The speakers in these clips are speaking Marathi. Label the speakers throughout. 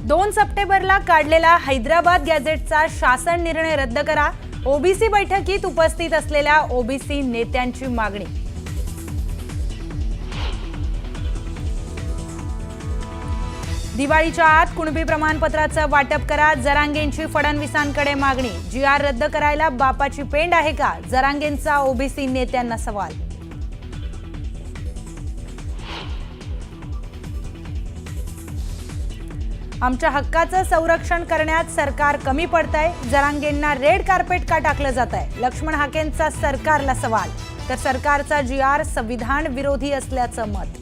Speaker 1: 2 सप्टेंबरला काढलेला हैदराबाद गॅझेटचा शासन निर्णय रद्द करा. ओबीसी बैठकीत उपस्थित असलेल्या ओबीसी नेत्यांची मागणी. दिवाळीच्या आत कुणबी प्रमाणपत्राचं वाटप करा. जरांगेंची फडणवीसांकडे मागणी. जीआर रद्द करायला बापाची पेंड आहे का? जरांगेंचा ओबीसी नेत्यांना सवाल. आमच्या हक्काचं संरक्षण करण्यात सरकार कमी पडतंय. जरांगेंना रेड कार्पेट का टाकलं जातंय? लक्ष्मण हाकेंचा सरकारला सवाल. तर सरकारचा जीआर संविधान विरोधी असल्याचं मत.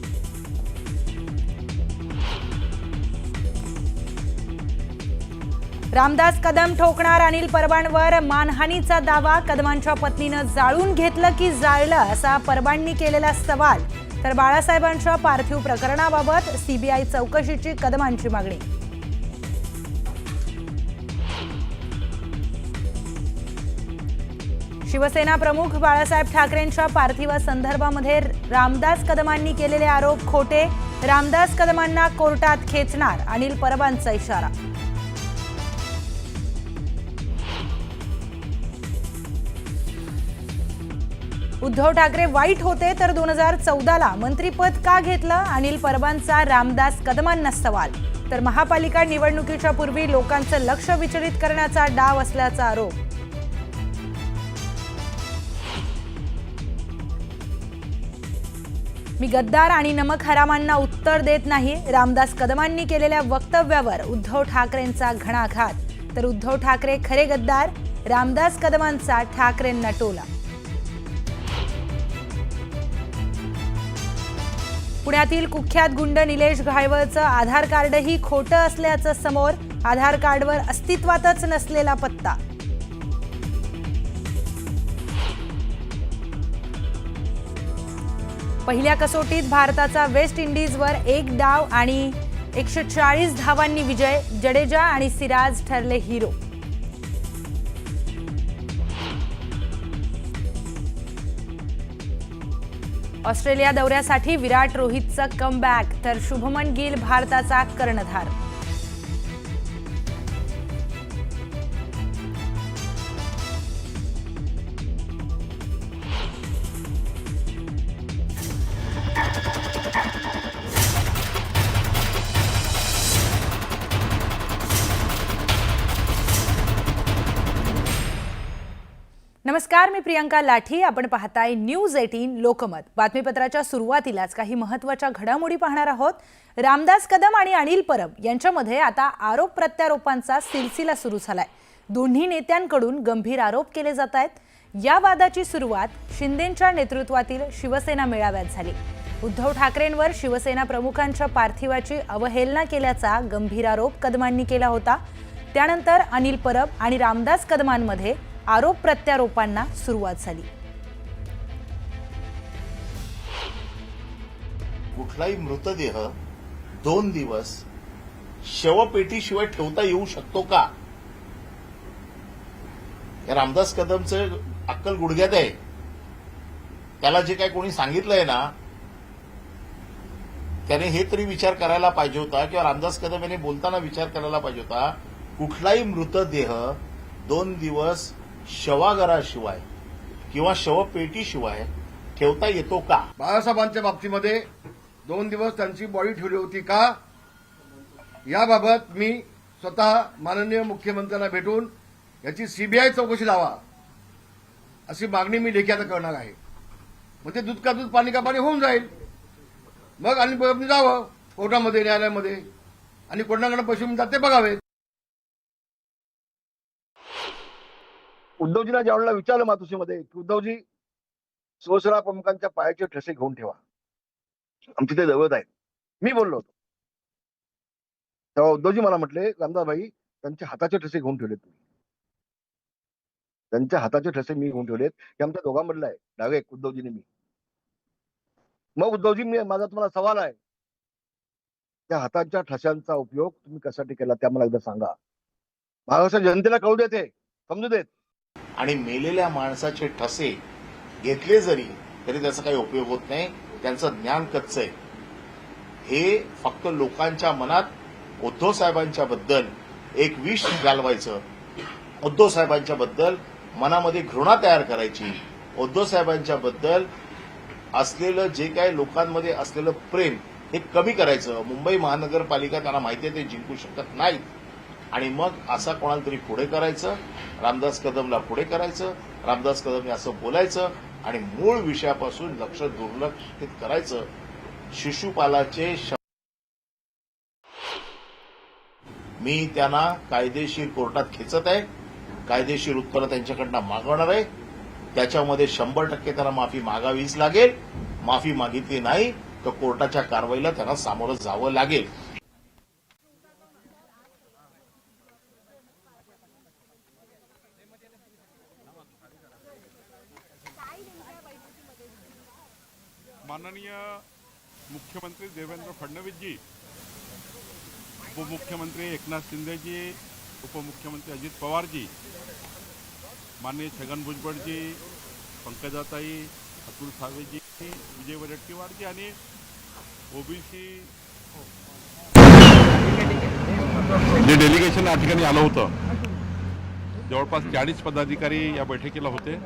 Speaker 1: रामदास कदम ठोकणार अनिल परबांवर मानहानीचा दावा. कदमांच्या पत्नीनं जाळून घेतलं की जाळलं असा परबांनी केलेला सवाल. तर बाळासाहेबांच्या पार्थिव प्रकरणाबाबत सीबीआय चौकशीची कदमांची मागणी. शिवसेना प्रमुख बाळासाहेब ठाकरेंच्या पार्थिवासंदर्भामध्ये रामदास कदमांनी केलेले आरोप खोटे. रामदास कदमांना कोर्टात खेचणार अनिल परबांचा इशारा. उद्धव ठाकरे वाईट होते तर 2014ला मंत्रिपद का घेतलं? अनिल परबांचा रामदास कदमांना सवाल. तर महापालिका निवडणुकीच्या पूर्वी लोकांचं लक्ष विचलित करण्याचा डाव असल्याचा आरोप. मी गद्दार आणि नमक हरामांना उत्तर देत नाही. रामदास कदमांनी केलेल्या वक्तव्यावर उद्धव ठाकरेंचा घणाघात. तर उद्धव ठाकरे खरे गद्दार. रामदास कदमांचा ठाकरेंना टोला. पुण्यातील कुख्यात गुंड निलेश घायवळचं आधार कार्डही खोटं असल्याचं समोर. आधार कार्डवर अस्तित्वातच नसलेला पत्ता. पहिल्या कसोटीत भारताचा वेस्ट इंडिजवर 1 डाव आणि 140 धावांनी विजय. जडेजा आणि सिराज ठरले हिरो. ऑस्ट्रेलिया दौऱ्यासाठी विराट रोहितचं कमबॅक. तर शुभमन गिल भारताचा कर्णधार. नमस्कार, मी प्रियंका लाठी. आपण पाहताय न्यूज 18 लोकमत. बातमीपत्राच्या सुरुवातीलाच काही महत्त्वाच्या घडामोडी पाहणार आहोत. रामदास कदम आणि अनिल परब यांच्यामध्ये आता आरोप प्रत्यारोपांचा सिलसिला सुरू झालाय. दोन्ही नेत्यांकडून गंभीर आरोप केले जात आहेत. या वादाची सुरुवात शिंदेंच्या नेतृत्वातील शिवसेना मेळाव्यात झाली. उद्धव ठाकरेंवर शिवसेना प्रमुखांच्या पार्थिवाची अवहेलना केल्याचा गंभीर आरोप कदमांनी केला होता. त्यानंतर अनिल परब आणि रामदास कदमांमध्ये आरोप प्रत्यारोपांना सुरुवात झाली.
Speaker 2: कुठलाही मृतदेह 2 दिवस शवपेटीशिवाय ठेवता येऊ शकतो का? या रामदास कदमचं अक्कल गुडघ्यात आहे. त्याला जे काय कोणी सांगितलंय ना, त्याने हे तरी विचार करायला पाहिजे होता किंवा रामदास कदम यांनी बोलताना विचार करायला पाहिजे होता. कुठलाही मृतदेह 2 दिवस शवागाराशिवाय किंवा शवपेटीशिवाय ठेवता येतो का?
Speaker 3: बाळासाहेबांच्या बाबतीमध्ये 2 दिवस त्यांची बॉडी ठेवली होती का? याबाबत मी स्वतः माननीय मुख्यमंत्र्यांना भेटून याची सीबीआय चौकशी लावा अशी मागणी मी लेखी आता करणार आहे. म्हणजे दूध का दूध पाणी का पाणी होऊन जाईल. मग आणि जावं कोर्टामध्ये, न्यायालयामध्ये आणि कोर्टाकडे पैसे मिळतात ते बघावे. उद्धवजींना ज्यावेळेला विचारलं मातोश्रीमध्ये की उद्धवजी, शिवसेना प्रमुखांच्या पायाचे ठसे घेऊन ठेवा, आमचे ते दैवत आहेत, मी बोललो होतो. तेव्हा उद्धवजी मला म्हटले, रामदासभाई त्यांच्या हाताचे ठसे घेऊन ठेवलेत तुम्ही. त्यांच्या हाताचे ठसे मी घेऊन ठेवलेत. हे आमच्या दोघांमधलं आहे, डायरेक्ट उद्धवजीने मी. मग उद्धवजी, माझा तुम्हाला सवाल आहे, त्या हाताच्या ठशांचा उपयोग तुम्ही कशासाठी केला त्या मला एकदा सांगा. महाराष्ट्र जनतेला कळू देते, समजू देत.
Speaker 2: आणि मेलेल्या माणसाचे ठसे घेतले जरी तरी त्याचा काही उपयोग होत नाही. त्यांचं ज्ञान कच्चं आहे. हे फक्त लोकांच्या मनात उद्धव साहेबांच्या बद्दल एक विष घालवायचं, उद्धव साहेबांच्या बद्दल मनामध्ये घृणा तयार करायची, उद्धव साहेबांच्या बद्दल असलेलं जे काही लोकांमध्ये असलेलं प्रेम हे कमी करायचं. मुंबई महानगरपालिका त्यांना माहिती आहे ते जिंकू शकत नाहीत आणि मग असा कोणाला तरी पुढे करायचं, रामदास कदमला पुढे करायचं, रामदास कदमने असं बोलायचं आणि मूळ विषयापासून लक्ष दुर्लक्षित करायचं. शिशुपालाचे मी त्यांना कायदेशीर कोर्टात खेचत आहे, कायदेशीर उत्तरं त्यांच्याकडनं मागवणार आहे. त्याच्यामध्ये 100% त्यांना माफी मागावीच लागेल. माफी मागितली नाही तर कोर्टाच्या कारवाईला त्यांना सामोरं जावं लागेल.
Speaker 4: माननीय मुख्यमंत्री देवेंद्र फडणवीसजी, उपमुख्यमंत्री एकनाथ शिंदेजी, उपमुख्यमंत्री अजित पवारजी, माननीय छगन भुजबळजी, पंकजाताई, अतुल सावेजी, विजय वडेट्टीवारजी आणि ओबीसी जे डेलिगेशन या ठिकाणी आलं होतं, जवळपास 40 पदाधिकारी या बैठकीला होते.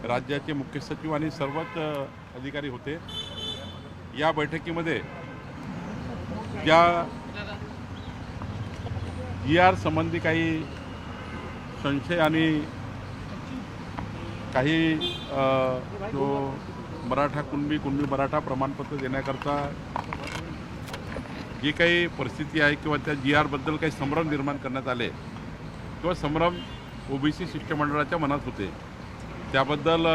Speaker 4: राज्याचे मुख्य सचिव आणि सर्वच अधिकारी होते. या बैठकीमध्ये ज्या GR संबंधी काही संशय आणि काही जो मराठा कुणबी मराठा प्रमाणपत्र देण्याकरता जी काही परिस्थिती आहे किंवा त्या GR बद्दल काही संभ्रम निर्माण करण्यात आले किंवा संभ्रम ओबीसी शिष्टमंडळाच्या मनात होते, त्याबद्दल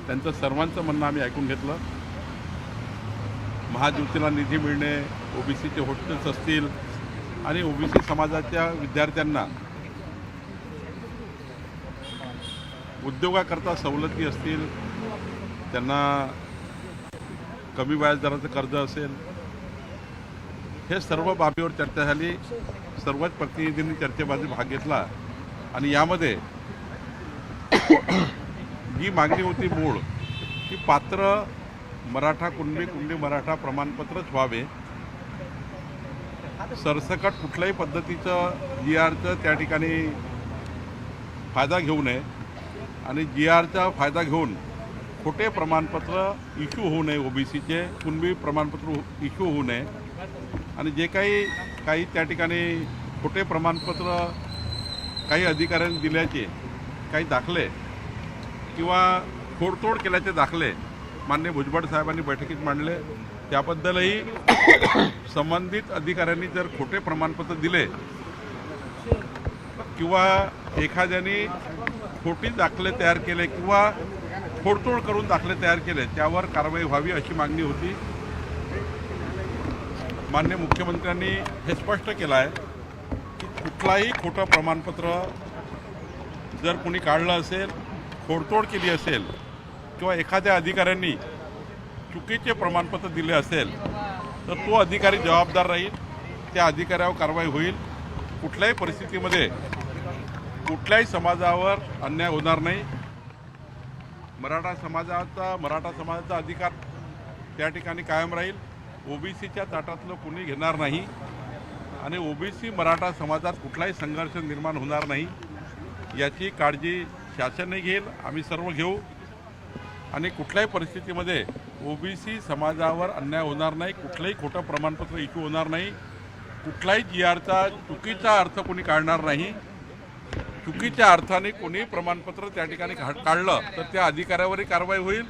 Speaker 4: त्यांचं सर्वांचं म्हणणं आम्ही ऐकून घेतलं. महाज्योतीला निधी मिळणे, ओबीसीचे हॉस्टेल्स असतील आणि ओबीसी समाजाच्या विद्यार्थ्यांना उद्योगाकरता सवलती असतील, त्यांना कमी व्याजदराचं कर्ज असेल, हे सर्व बाबीवर चर्चा झाली. सर्वच प्रतिनिधींनी चर्चेमध्ये भाग घेतला आणि यामध्ये जी मागणी होती मूळ की पात्र मराठा कुणबी मराठा प्रमाणपत्रच व्हावे, सरसकट कुठल्याही पद्धतीचं GRचं त्या ठिकाणी फायदा घेऊ नये आणि GRचा फायदा घेऊन खोटे प्रमाणपत्र इश्यू होऊ नये, ओबीसीचे कुणबी प्रमाणपत्र इश्यू होऊ नये आणि जे काही त्या ठिकाणी खोटे प्रमाणपत्र काही अधिकाऱ्यांनी दिल्याचे काही दाखले किंवा फोडतोड केल्याचे दाखले माननीय भुजबळ साहेबांनी बैठकीत मांडले. त्याबद्दलही संबंधित अधिकाऱ्यांनी जर खोटे प्रमाणपत्र दिले किंवा एखाद्याने खोटी दाखले तयार केले किंवा फोडतोड करून दाखले तयार केले, त्यावर कारवाई व्हावी अशी मागणी होती. माननीय मुख्यमंत्र्यांनी हे स्पष्ट केलं आहे की कुठलाही खोटं प्रमाणपत्र जर कोणी काढलं असेल, फोडतोड केली असेल किंवा एखाद्या अधिकाऱ्यांनी चुकीचे प्रमाणपत्र दिले असेल तर तो अधिकारी जबाबदार राहील, त्या अधिकाऱ्यावर कारवाई होईल. कुठल्याही परिस्थितीमध्ये कुठल्याही समाजावर अन्याय होणार नाही. मराठा समाजाचा अधिकार त्या ठिकाणी कायम राहील. ओबीसीच्या ताटातलं कोणी घेणार नाही आणि ओबीसी मराठा समाजात कुठलाही संघर्ष निर्माण होणार नाही याची काळजी शासनही घेईल, आम्ही सर्व घेऊ आणि कुठल्याही परिस्थितीमध्ये ओबीसी समाजावर अन्याय होणार नाही, कुठलंही खोटं प्रमाणपत्र इश्यू होणार नाही, कुठलाही GRचा चुकीचा अर्थ कोणी काढणार नाही. चुकीच्या अर्थाने कोणी प्रमाणपत्र त्या ठिकाणी काढलं तर त्या अधिकाऱ्यावरही कारवाई होईल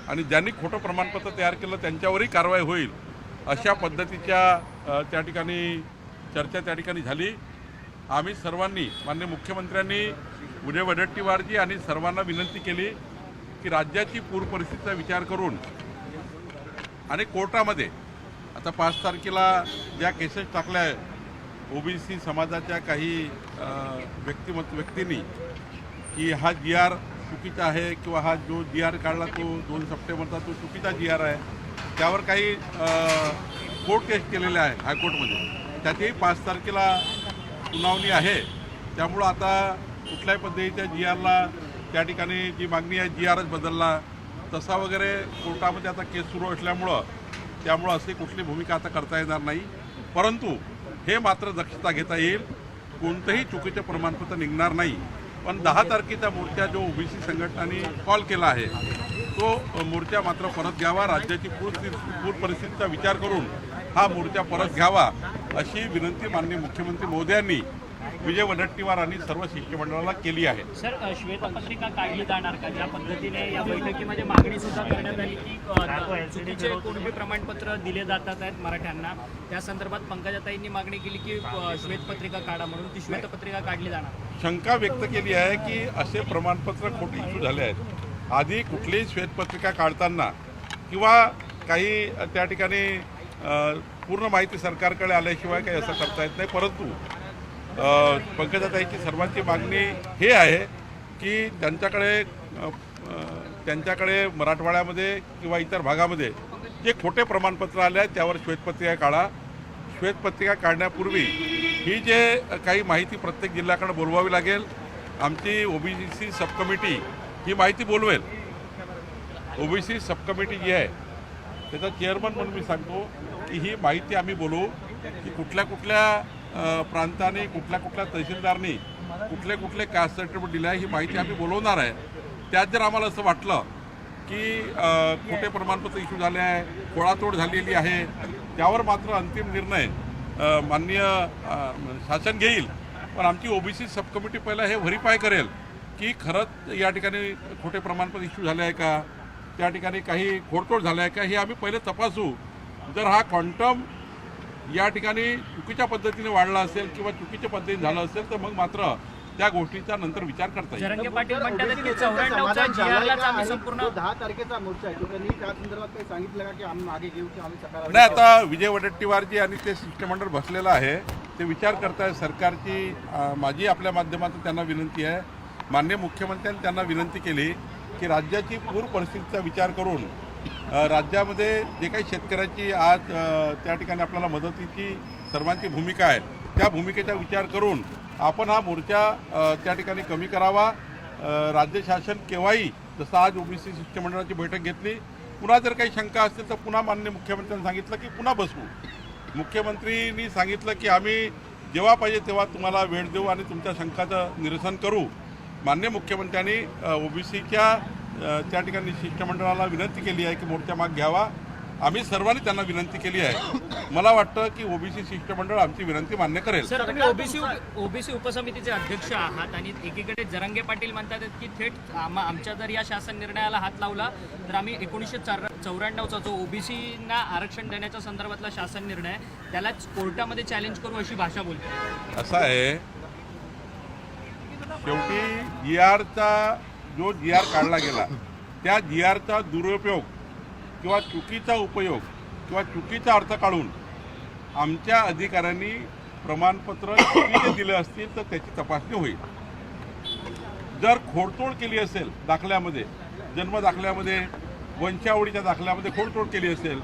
Speaker 4: आणि ज्यांनी खोटं प्रमाणपत्र तयार केलं त्यांच्यावरही कारवाई होईल. अशा पद्धतीच्या त्या ठिकाणी चर्चा त्या ठिकाणी झाली. आम्ही सर्वांनी माननीय मुख्यमंत्र्यांनी विजय वडेट्टीवारजी आणि सर्वांना विनंती केली की राज्याची पूर परिस्थितीचा विचार करून आणि कोर्टामध्ये आता 5 तारखेला ज्या केसेस टाकल्या आहे ओबीसी समाजाच्या काही व्यक्तींनी की हा GR चुकीचा आहे किंवा हा जो GR काढला तो 2 सप्टेंबरचा तो चुकीचा GR आहे, त्यावर काही कोर्ट केस केलेले आहे हायकोर्टमध्ये, त्याचेही 5 तारखेला सुनावणी आहे. त्यामुळं आता कुठल्याही पद्धतीच्या GRला त्या ठिकाणी जी मागणी आहे GRच बदलला तसा वगैरे कोर्टामध्ये आता केस सुरू असल्यामुळं त्यामुळं अशी कुठली भूमिका आता करता येणार नाही. परंतु हे मात्र दक्षता घेता येईल. कोणतंही चुकीचं प्रमाणपत्र निघणार नाही. पण 10 तारखेचा मोर्चा जो ओबीसी संघटनांनी कॉल केला आहे तो मोर्चा मात्र परत घ्यावा. राज्याची पूर परिस्थितीचा विचार करून हा मोर्चा परत घ्यावा अशी विनंती माननीय मुख्यमंत्री महोदयांनी विजय वडेट्टीवार आणि सर्व शिष्टमंडळाला केली आहे.
Speaker 5: सर, श्वेतपत्रिका काढली जाणार का? ज्या पद्धतीने या बैठकीमध्ये मागणी सुद्धा करण्यात आली की चुकीचे कुणबी प्रमाणपत्र दिले जातात आहेत मराठ्यांना, त्या संदर्भात पंकजाताईंनी मागणी केली की श्वेतपत्रिका काढा म्हणून. ती श्वेतपत्रिका काढली जाणार.
Speaker 4: शंका व्यक्त केली आहे की असे प्रमाणपत्र खोटे इश्यू झाले आहेत. आधी कुठलीही श्वेतपत्रिका काढताना किंवा काही त्या ठिकाणी पूर्ण माहिती सरकारकडे आल्याशिवाय काही असं करता येत नाही. परंतु पंकजाताईची सर्वांची मागणी हे आहे की त्यांच्याकडे मराठवाड्यामध्ये किंवा इतर भागामध्ये जे खोटे प्रमाणपत्र आले आहेत त्यावर श्वेतपत्रिका काढा. श्वेतपत्रिका काढण्यापूर्वी ही जे काही माहिती प्रत्येक जिल्ह्याकडे बोलवावी लागेल. आमची ओबीसी सबकमिटी ही माहिती बोलवेल. ओबीसी सबकमिटी जी आहे त्याचा चेअरमन म्हणून मी सांगतो की ही माहिती आम्ही बोलवू की कुठल्या कुठल्या प्रांताने कुठल्या तहसीलदारनी कुठले कास्ट सर्टिफिकेट दिलं आहे ही माहिती आम्ही बोलवणार आहे. त्यात जर आम्हाला असं वाटलं की खोटे प्रमाणपत्र इश्यू झाले आहे, खोळातोड झालेली आहे, त्यावर मात्र अंतिम निर्णय माननीय शासन घेईल. पण आमची ओबीसी सबकमिटी पहिला हे व्हेरीफाय करेल की खरंच या ठिकाणी खोटे प्रमाणपत्र इश्यू झाले आहे का, त्या ठिकाणी काही खोडतोड झालं आहे का, हे आम्ही पहिले तपासू. जर हा क्वांटम या ठिकाणी चुकीच्या पद्धतीने वाढला असेल किंवा चुकीच्या पद्धतीने झालं असेल तर मग मात्र त्या गोष्टीचा नंतर विचार करता येईल.
Speaker 5: जरंगे पाटील म्हणतात की 94च्या GR आम्ही संपूर्ण
Speaker 6: 10 तारखेचा मोर्चा आहे. त्यांनी त्या संदर्भात काही सांगितलं का की आम्ही मागे घेऊ की आम्ही सकाळी
Speaker 4: नाही, आता विजय वडेट्टीवारजी आणि ते शिष्टमंडळ बसलेलं आहे ते विचार करताय. सरकारची माझी आपल्या माध्यमातून त्यांना विनंती आहे. माननीय मुख्यमंत्र्यांनी त्यांना विनंती केली की राज्याची पूर परिस्थितीचा विचार करून राज्यामध्ये जे काही शेतकऱ्याची आज त्या ठिकाणी आपल्याला मदतीची सर्वांची भूमिका आहे त्या भूमिकेचा विचार करून आपण हा मोर्चा त्या ठिकाणी कमी करावा. राज्य शासन केव्हाही जसं आज ओबीसी शिष्टमंडळाची बैठक घेतली, पुन्हा जर काही शंका असतील तर पुन्हा माननीय मुख्यमंत्र्यांनी सांगितलं की पुन्हा बसवू. मुख्यमंत्रींनी सांगितलं की आम्ही जेव्हा पाहिजे तेव्हा तुम्हाला वेळ देऊ आणि तुमच्या शंकाचं निरसन करू. माननीय मुख्यमंत्र्यांनी ओबीसीच्या त्या ठिकाणी शिष्टमंडळाला विनंती केली आहे की मोर्चा माग घ्यावा. आम्ही सर्वांनी त्यांना विनंती केली आहे. मला वाटतं की ओबीसी शिष्टमंडळ आमची विनंती मान्य करेल.
Speaker 5: सर, तुम्ही ओबीसी उपसमितीचे अध्यक्ष आहात आणि एकीकडे जरंगे पाटील म्हणतात की थेट आमच्या जर या शासन निर्णयाला हात लावला तर आम्ही 1994चा जो ओबीसीना आरक्षण देण्याच्या संदर्भातला शासन निर्णय त्यालाच कोर्टामध्ये चॅलेंज करू अशी भाषा बोलते.
Speaker 4: असं आहे, शेवटी GRचा जो GR काढला गेला त्या GRचा दुरुपयोग किंवा चुकीचा उपयोग किंवा चुकीचा अर्थ काढून आमच्या अधिकाऱ्यांनी प्रमाणपत्र चुकीचे दिले असतील तर त्याची तपासणी होईल. जर खोडतोड केली असेल दाखल्यामध्ये, जन्म दाखल्यामध्ये, वंशावळीच्या दाखल्यामध्ये खोडतोड केली असेल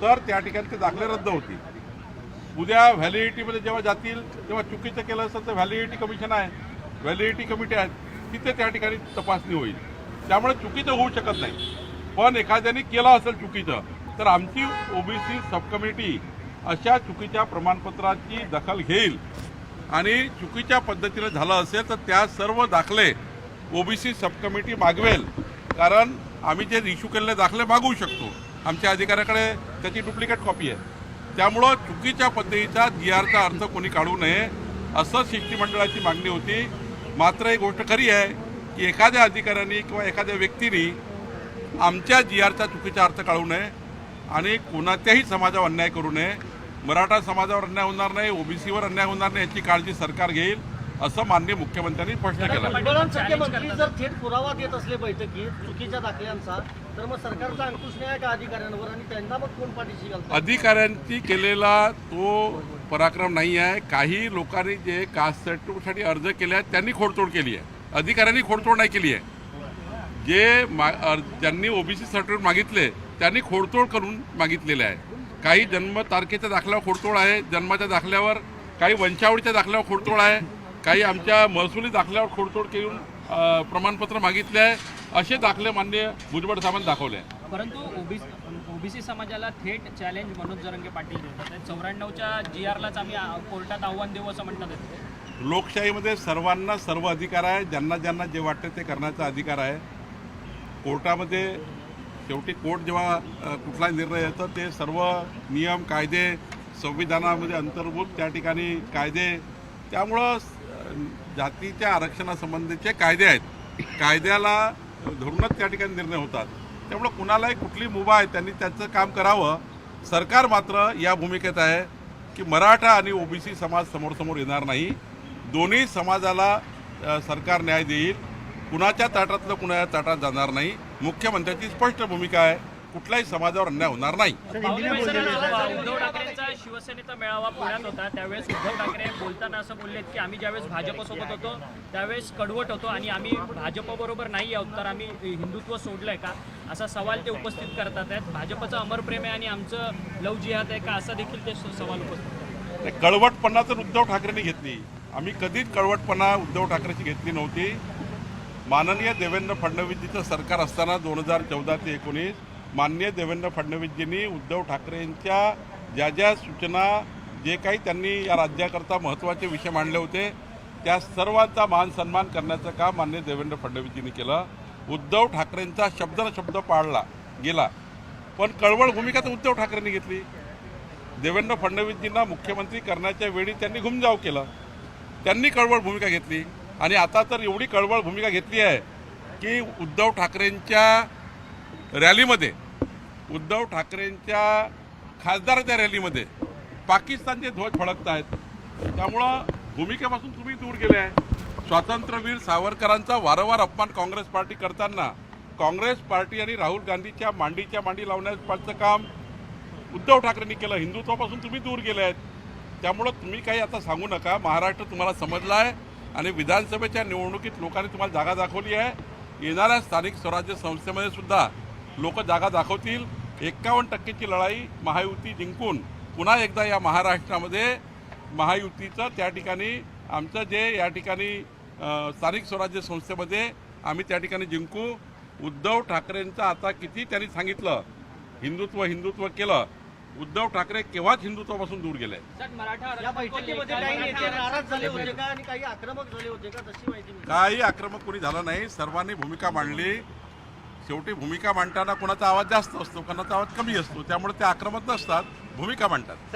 Speaker 4: तर त्या ठिकाणी ते दाखले रद्द होतील. उद्या व्हॅलिडिटीमध्ये जेव्हा जातील तेव्हा चुकीचं केलं असेल तर व्हॅलिडिटी कमिशन आहे, व्हॅलिडिटी कमिटी आहे, तिथे त्या ठिकाणी तपासणी होईल. त्यामुळे चुकीचं होऊ शकत नाही. पण एखाद्याने केलं असेल चुकीचं तर आमची ओबीसी सबकमिटी अशा चुकीच्या प्रमाणपत्राची दखल घेईल आणि चुकीच्या पद्धतीने झालं असेल तर त्या सर्व दाखले ओबीसी सबकमिटी मागवेल. कारण आम्ही जे इश्यू केलेले दाखले मागवू शकतो, आमच्या अधिकाऱ्याकडे त्याची डुप्लिकेट कॉपी आहे. त्यामुळं चुकीच्या पद्धतीचा GRचा अर्थ कोणी काढू नये असं शिष्टमंडळाची मागणी होती. मात्र एक गोष्ट खरी आहे की एखाद्या अधिकाऱ्यांनी किंवा एखाद्या व्यक्तीने आमच्या GRचा चुकीचा अर्थ काढू नये आणि कोणत्याही समाजावर अन्याय करू नये. मराठा समाजावर अन्याय होणार नाही, ओबीसीवर अन्याय होणार नाही याची काळजी सरकार घेईल असं माननीय मुख्यमंत्र्यांनी स्पष्ट केलं.
Speaker 6: मंत्री जर थेट पुरावा देत असले बैठकीत चुकीच्या दाखल्यांचा तर मग सरकारचा अंकुश नाही आहे का अधिकाऱ्यांवर आणि त्यांना मग कोण पाठीशी घालतात?
Speaker 4: अधिकाऱ्यांची केलेला तो पराक्रम नाही आहे. काही लोकांनी जे कास्ट सर्टिफिकेटसाठी अर्ज केले आहेत त्यांनी खोडतोड केली आहे, अधिकाऱ्यांनी खोडतोड नाही केली आहे. ज्यांनी ओबीसी सर्टिफिकेट मागितले त्यांनी खोडतोड करून मागितलेले आहे. काही जन्म तारखेच्या दाखल्यावर खोडतोड आहे, जन्माच्या दाखल्यावर, काही वंशावळीच्या दाखल्यावर खोडतोड आहे, काही आमच्या महसुली दाखल्यावर खोडतोड करून प्रमाणपत्र मागितले आहे. असे दाखले माननीय भुजबळ साहेबांनी दाखवले आहे.
Speaker 5: परंतु ओबीसी समाजाला थेट चॅलेंज मनोज जरांगे पाटील देतात आहेत. 94च्या GRलाच आम्ही कोर्टात आव्हान देऊ असं म्हणतात आहेत.
Speaker 4: लोकशाहीमध्ये सर्वांना सर्व अधिकार आहे. ज्यांना ज्यांना जे वाटते ते करण्याचा अधिकार आहे. कोर्टामध्ये शेवटी कोर्ट जेव्हा कुठलाही निर्णय येतो ते सर्व नियम कायदे संविधानामध्ये अंतर्भूत त्या ठिकाणी कायदे, त्यामुळं जातीच्या आरक्षणासंबंधीचे कायदे आहेत. कायद्याला धरूनच त्या ठिकाणी निर्णय होतात. त्यामुळं कुणालाही कुठली मुभा आहे त्यांनी त्याचं काम करावं. सरकार मात्र या भूमिकेत आहे की मराठा आणि ओबीसी समाज समोर येणार नाही. दोन्ही समाजाला सरकार न्याय देईल. कुणाच्या ताटातलं कुणाच्या ताटात जाणार नाही. मुख्यमंत्र्यांची स्पष्ट भूमिका आहे, कुठल्याही समाजावर अन्याय होणार नाही.
Speaker 5: उद्धव ठाकरेंचा शिवसेनेचा मेळावा पुण्यात होता. त्यावेळेस उद्धव ठाकरे बोलताना असं बोललेत की आम्ही ज्यावेळेस भाजपसोबत होतो त्यावेळेस कडवट होतो आणि आम्ही भाजपबरोबर नाही आहोत, तर आम्ही हिंदुत्व सोडलंय का, असा सवाल ते उपस्थित करतात आहेत. भाजपचं अमर प्रेम आहे आणि आमचं लव जिहाद आहे का, असा देखील ते सवाल उपस्थित करतात.
Speaker 4: कळवटपणा तर उद्धव ठाकरेंनी घेतली. आम्ही कधीच कळवटपणा उद्धव ठाकरेची घेतली नव्हती. माननीय देवेंद्र फडणवीसजीचं सरकार असताना 2014 ते 2019 माननीय देवेंद्र फडणवीसजींनी उद्धव ठाकरेंच्या ज्या ज्या सूचना, जे काही त्यांनी या राज्याकरता महत्त्वाचे विषय मांडले होते, त्या सर्वांचा मान सन्मान करण्याचं काम माननीय देवेंद्र फडणवीसजींनी केलं. उद्धव ठाकरेंचा शब्द न शब्द पाळला गेला, पण कळवळ भूमिका तर उद्धव ठाकरेंनी घेतली. देवेंद्र फडणवीसजींना मुख्यमंत्री करण्याच्या वेळी त्यांनी घुमजाव केलं, त्यांनी कळवळ भूमिका घेतली. आणि आता तर एवढी कळवळ भूमिका घेतली आहे की उद्धव ठाकरेंच्या रॅलीमध्ये, उद्धव ठाकरेंच्या खासदाराच्या रॅलीमध्ये पाकिस्तानचे ध्वज फडकत आहेत. त्यामुळं भूमिकेपासून तुम्ही दूर गेले आहे. स्वातंत्र्यवीर सावरकरांचा वारंवार अपमान काँग्रेस पार्टी करताना काँग्रेस पार्टी आणि राहुल गांधीच्या मांडीच्या मांडी लावण्याचं काम उद्धव ठाकरेंनी केलं. हिंदुत्वापासून तुम्ही दूर गेले आहेत. त्यामुळं तुम्ही काही आता सांगू नका. महाराष्ट्र तुम्हाला समजला आहे आणि विधानसभेच्या निवडणुकीत लोकांनी तुम्हाला जागा दाखवली आहे. येणाऱ्या स्थानिक स्वराज्य संस्थेमध्ये सुद्धा लोक जागा दाखवतील. 51% लढाई महायुती जिंकून पुन्हा एकदा या महाराष्ट्रामध्ये महायुतीचं त्या ठिकाणी आमचं जे या ठिकाणी स्थानिक स्वराज्य संस्थेमध्ये आम्ही त्या ठिकाणी जिंकू. उद्धव ठाकरेंचं आता किती त्यांनी सांगितलं हिंदुत्व केलं, उद्धव ठाकरे केव्हाच हिंदुत्वापासून दूर गेले.
Speaker 6: या बैठकीमध्ये काही नेते नाराज झाले होते का आणि काही आक्रमक झाले होते का, तशी माहिती मिळाली?
Speaker 4: काही आक्रमक कोणी झालं नाही. सर्वांनी भूमिका मांडली. शेवटी भूमिका मांडताना कोणाचा आवाज जास्त असतो, कोणाचा आवाज कमी असतो. त्यामुळे ते आक्रमक नसतात, भूमिका मांडतात.